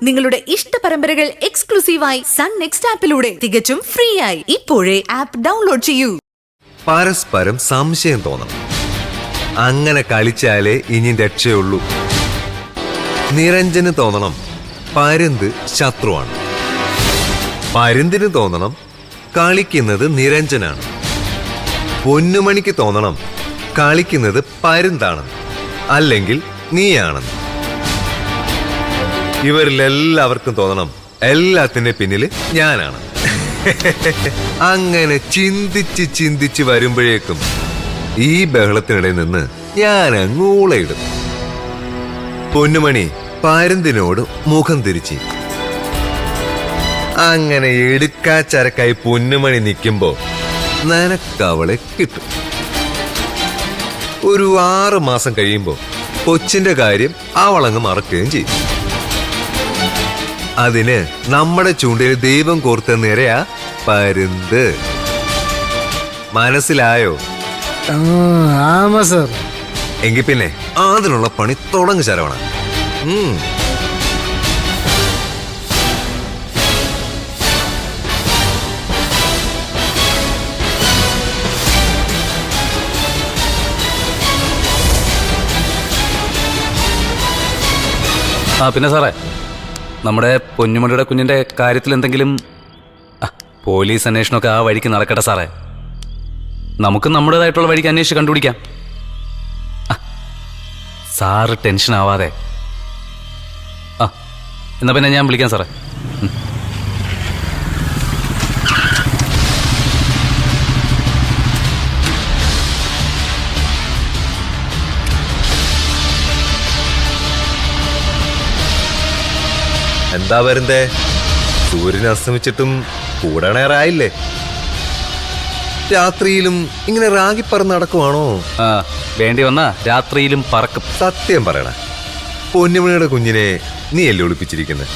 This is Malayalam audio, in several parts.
നിങ്ങളുടെ ഇഷ്ട പരമ്പരകൾ എക്സ്ക്ലൂസീവായി സൺ നെക്സ്റ്റ് ആപ്പിലൂടെ തികച്ചും ഫ്രീ ആയി ഇപ്പോഴേ ആപ്പ് ഡൗൺലോഡ് ചെയ്യൂ. പരസ്പരം സംശയം തോന്നണം. അങ്ങനെ കളിച്ചാലേ ഇനി രക്ഷയുള്ളൂ. നിരഞ്ജന് തോന്നണം പരുന്ത് ശത്രുവാണ്. പരുന്തിന് തോന്നണം കളിക്കുന്നത് നിരഞ്ജനാണ്. പൊന്നുമണിക്ക് തോന്നണം കളിക്കുന്നത് പരുന്താണെന്ന്, അല്ലെങ്കിൽ നീയാണെന്ന്. ഇവരിലെല്ലാവർക്കും തോന്നണം എല്ലാത്തിന്റെ പിന്നില് ഞാനാണ്. അങ്ങനെ ചിന്തിച്ച് വരുമ്പോഴേക്കും ഈ ബഹളത്തിനിടയിൽ നിന്ന് ഞാൻ അങ്ങൂളയിടും. പൊന്നുമണി പരുന്തിനോട് മുഖം തിരിച്ച് അങ്ങനെ എടുക്കാച്ചരക്കായി പൊന്നുമണി നിൽക്കുമ്പോ നിനക്കവളെ കിട്ടും. ഒരു 6 മാസം കഴിയുമ്പോ കൊച്ചിന്റെ കാര്യം അവളങ്ങ് മറക്കുകയും ചെയ്യും. അതിന് നമ്മുടെ ചൂണ്ടയിൽ ദൈവം കോർത്ത നിരയാ പരുന്ത്. മനസ്സിലായോ? ആമാ സർ. എങ്കിൽ പിന്നെ അതിനുള്ള പണി തുടങ്ങു ശരവണ. പിന്നെ സാറേ, നമ്മുടെ പൊന്നുമണിയുടെ കുഞ്ഞിൻ്റെ കാര്യത്തിൽ എന്തെങ്കിലും പോലീസ് അന്വേഷണമൊക്കെ ആ വഴിക്ക് നടക്കട്ടെ സാറേ. നമുക്ക് നമ്മുടേതായിട്ടുള്ള വഴിക്ക് അന്വേഷിച്ച് കണ്ടുപിടിക്കാം. സാറ് ടെൻഷൻ ആവാതെ. എന്നാ പിന്നെ ഞാൻ വിളിക്കാം സാറേ. എന്താ വരുന്നേ? സൂര്യൻ അസ്തമിച്ചിട്ടും കൂടണേറായില്ലേ? രാത്രിയിലും ഇങ്ങനെ റാഗി പറന്ന് നടക്കുവാണോ? വേണ്ടി വന്നാ രാത്രിയിലും പറക്കും. സത്യം പറയണ, പൊന്നുമണിയുടെ കുഞ്ഞിനെ നീ അല്ലേ ഒളിപ്പിച്ചിരിക്കുന്നത്?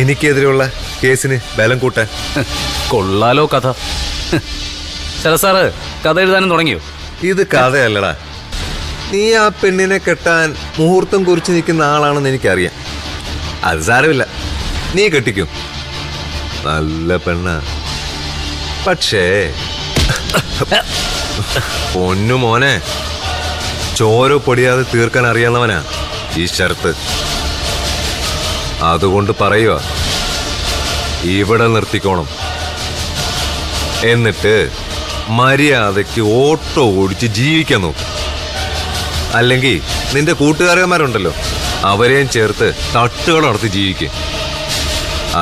എനിക്കെതിരെയുള്ള കേസിന് ബലം കൂട്ടാൻ. കൊള്ളാലോ കഥ. സാറ് കഥ എഴുതാനും തുടങ്ങിയോ? ഇത് കഥയല്ലടാ. നീ ആ പെണ്ണിനെ കെട്ടാൻ മുഹൂർത്തം കുറിച്ച് നിൽക്കുന്ന ആളാണെന്ന് എനിക്കറിയാം. അത് സാരമില്ല, നീ കെട്ടിക്കും. നല്ല പെണ്ണ. പക്ഷേ പൊന്നു മോനെ, ചോര പൊടിയാതെ തീർക്കാൻ അറിയാവുന്നവനാ ഈ ശരത്ത്. അതുകൊണ്ട് പറയുക, ഇവിടെ നിർത്തിക്കോണം. എന്നിട്ട് മര്യാദയ്ക്ക് ഓട്ടോ ഓടിച്ച് ജീവിക്കാൻ നോക്കും. അല്ലെങ്കിൽ നിന്റെ കൂട്ടുകാരന്മാരുണ്ടല്ലോ, അവരെയും ചേർത്ത് തട്ടുകൾ നടത്തി ജീവിക്കും.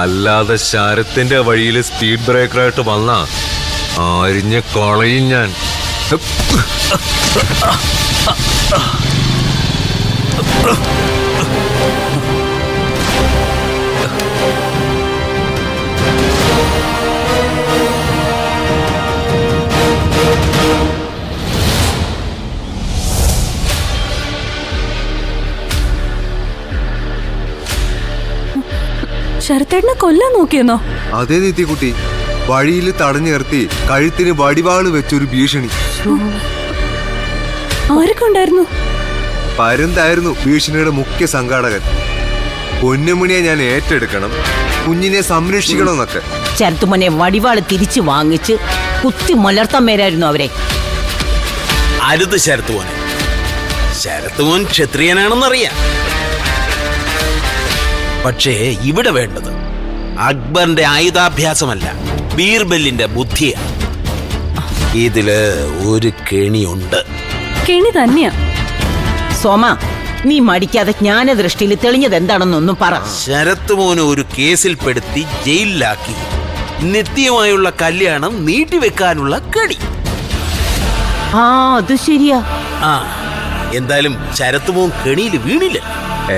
അല്ലാതെ ശരത്തിന്റെ വഴിയിൽ സ്പീഡ് ബ്രേക്കറായിട്ട് വന്നാ അരിഞ്ഞ് കളയും ഞാൻ. ശരത്തേട്ടനെ കൊല്ലാൻ നോക്കിയെന്നോ? അതേ നീത്തിക്കുട്ടി, വഴിയിൽ തടഞ്ഞു നിർത്തി കഴുത്തിന് വടിവാള് വെച്ചൊരു ഭീഷണി. ആരൊക്കെ ഉണ്ടായിരുന്നു? പരുന്തായിരുന്നു ഭീഷണിയുടെ മുഖ്യ സംഘാടകൻ. പൊന്നുമണിയെ ഞാൻ ഏറ്റെടുക്കണം, കുഞ്ഞിനെ സംരക്ഷിക്കണം എന്നൊക്കെ. ശരത്തുമോനെ വടിവാള് തിരിച്ചു വാങ്ങിച്ച് കുത്തി മലർത്താൻ മേലായിരുന്നു അവരെ. അരുത് ശരത്തുമോനെ. ശരത്തുമോൻ ക്ഷത്രിയനാണെന്നറിയാം. പക്ഷേ ഇവിടെ വേണ്ടത് അക്ബറിന്റെ ആയുധാഭ്യാസമല്ല, ബീർബലിന്റെ ബുദ്ധിയാണ്. ഇതില് ഒരു കെണിയുണ്ട്. കെണി തന്നെയാ. സോമ, നീ മടിക്കാതെ ജ്ഞാനദൃഷ്ടിയിൽ തെളിഞ്ഞത് എന്താണെന്നൊന്നും പറ. ശരത്തുമോനെ ഒരു കേസിൽപ്പെടുത്തി ജയിലിലാക്കി നിത്യമായുള്ള കല്യാണം നീട്ടിവെക്കാനുള്ള കെണി. അത് ശരിയാ. എന്തായാലും ശരത്തുമോൻ കെണിയിൽ വീണില്ല.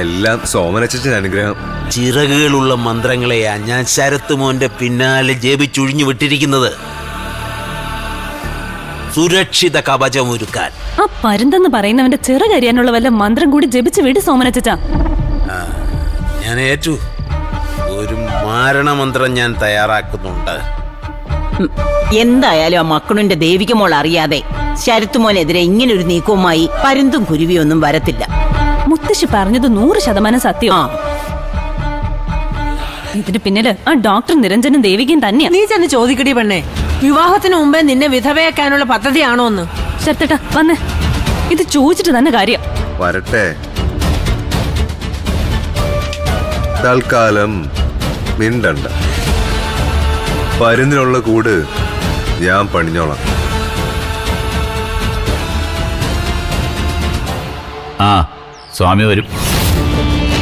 എല്ലാം സോമനച്ചന്റെ അനുഗ്രഹം. ചിറകുകളുള്ള മന്ത്രങ്ങളെയാ ഞാൻ ശരത്തുമോന്റെ പിന്നാലെ ജപിച്ചൊഴിഞ്ഞു വിട്ടിരിക്കുന്നത്, സുരക്ഷിത കവചം ഒരുക്കാൻ. ആ പരുന്തെന്ന് പറയുന്നവന്റെ ചിറകരിയാനുള്ള വല്ല മന്ത്രം കൂടി ജപിച്ച് വിട് സോമനച്ചാ. ഞാൻ ഏറ്റു. ഒരു മാരണമന്ത്രം ഞാൻ തയ്യാറാക്കുന്നുണ്ട്. എന്തായാലും ആ മക്കളുടെ ദേവികമോൾ അറിയാതെ ശരത്തുമോനെതിരെ ഇങ്ങനൊരു നീക്കവുമായി പരുന്തും കുരുവിയൊന്നും വരത്തില്ല. മുത്തശ്ശി പറഞ്ഞത് 100% സത്യം. ഇതിന് പിന്നില് ആ ഡോക്ടർ നിരഞ്ജനും ദേവികയും തന്നെയാ. നീ ചെന്ന് ചോദിക്കടി പെണ്ണേ, വിവാഹത്തിന് മുമ്പേ നിന്നെ വിധവയാക്കാനുള്ള പദ്ധതിയാണോ എന്ന്. ശരത്തേട്ടാ വന്നേ, ഇത് ചോദിച്ചിട്ട് തന്നെ കാര്യം. വരട്ടെ. തൽക്കാലം മിണ്ടണ്ട. പരുന്നിനുള്ള കൂട് ഞാൻ പണിഞ്ഞോളാം. ആ സ്വാമി വരും.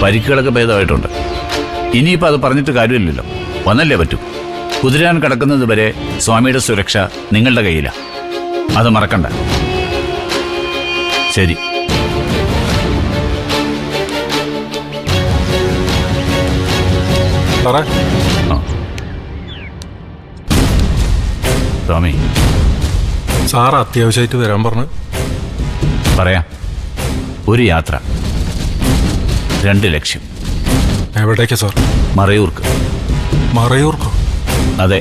പരിക്കുകളൊക്കെ ഭേദമായിട്ടുണ്ട്. ഇനിയിപ്പോൾ അത് പറഞ്ഞിട്ട് കാര്യമില്ലല്ലോ, വന്നല്ലേ പറ്റൂ. കുതിരാൻ കിടക്കുന്നത് വരെ സ്വാമിയുടെ സുരക്ഷ നിങ്ങളുടെ കയ്യിലാണ്, അത് മറക്കണ്ട. ശരി. ആ. സ്വാമി സാർ അത്യാവശ്യമായിട്ട് വരാൻ പറഞ്ഞു. പറയാം. ഒരു യാത്ര, 2 ലക്ഷ്യം. എവിടേക്കാ സാർ? മറയൂർക്ക്. മറയൂർക്കോ? അതെ,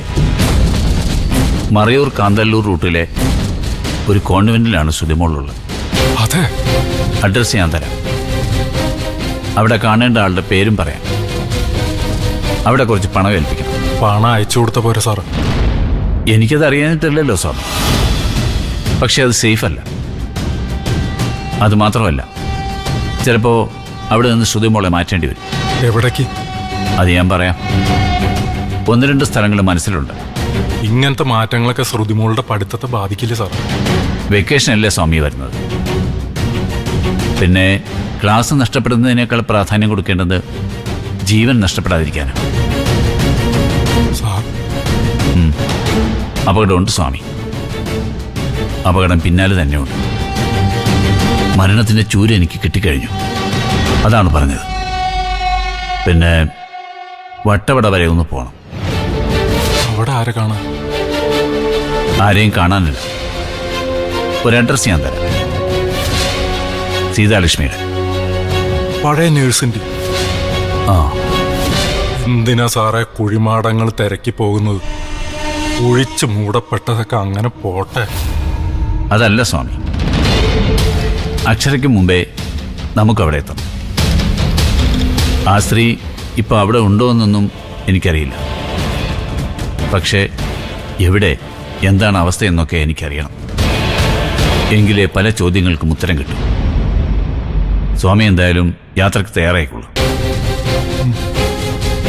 മറയൂർ കാന്തല്ലൂർ റൂട്ടിലെ ഒരു കോൺവെന്റിലാണ് ശ്രുതിമോളുള്ളത്. അതെ. അഡ്രസ് ഞാൻ തരാം. അവിടെ കാണേണ്ട ആളുടെ പേരും പറയാം. അവിടെ കുറച്ച് പണം ഏൽപ്പിക്കണം. പണം അയച്ചു കൊടുത്ത പോരെ സാറ്? എനിക്കത് അറിയാനിട്ടില്ലല്ലോ സാർ. പക്ഷെ അത് സേഫ് അല്ല. അത് മാത്രമല്ല, ചിലപ്പോൾ അവിടെ നിന്ന് ശ്രുതിമോളെ മാറ്റേണ്ടി വരും. എവിടേക്ക്? അത് ഞാൻ പറയാം. 1-2 സ്ഥലങ്ങൾ മനസ്സിലുണ്ട്. ഇങ്ങനത്തെ മാറ്റങ്ങളൊക്കെ ശ്രുതിമോളുടെ പഠിത്തത്തെ ബാധിക്കില്ലേ സാർ? വെക്കേഷനല്ലേ സ്വാമി വരുന്നത്. പിന്നെ ക്ലാസ് നഷ്ടപ്പെടുന്നതിനേക്കാൾ പ്രാധാന്യം കൊടുക്കേണ്ടത് ജീവൻ നഷ്ടപ്പെടാതിരിക്കാനാണ്. സാർ, അപകടമുണ്ട് സ്വാമി. അപകടം പിന്നാലെ തന്നെയുണ്ട്. മരണത്തിൻ്റെ ചൂര് എനിക്ക് കിട്ടിക്കഴിഞ്ഞു, അതാണ് പറഞ്ഞത്. പിന്നെ വട്ടവട വരെ ഒന്ന് പോകണം. അവിടെ ആരെ കാണാൻ? ആരെയും കാണാനില്ല. ഒരു അഡ്രസ് ഞാൻ തരാം. സീതാലക്ഷ്മിയുടെ. പഴയ നേഴ്സിന്റെ. ആ. എന്തിനാ സാറേ കുഴിമാടങ്ങൾ തിരക്കി പോകുന്നത്? കുഴിച്ച് മൂടപ്പെട്ടതൊക്കെ അങ്ങനെ പോട്ടെ. അതല്ല സ്വാമി, അക്ഷരയ്ക്ക് മുമ്പേ നമുക്കവിടെ എത്തണം. ആ സ്ത്രീ ഇപ്പോൾ അവിടെ ഉണ്ടോ എന്നൊന്നും എനിക്കറിയില്ല. പക്ഷേ എവിടെ, എന്താണ് അവസ്ഥയെന്നൊക്കെ എനിക്കറിയണം. എങ്കിലേ പല ചോദ്യങ്ങൾക്കും ഉത്തരം കിട്ടും. സ്വാമി എന്തായാലും യാത്രയ്ക്ക് തയ്യാറായിക്കൊള്ളൂ.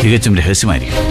തികച്ചും രഹസ്യമായിരിക്കും.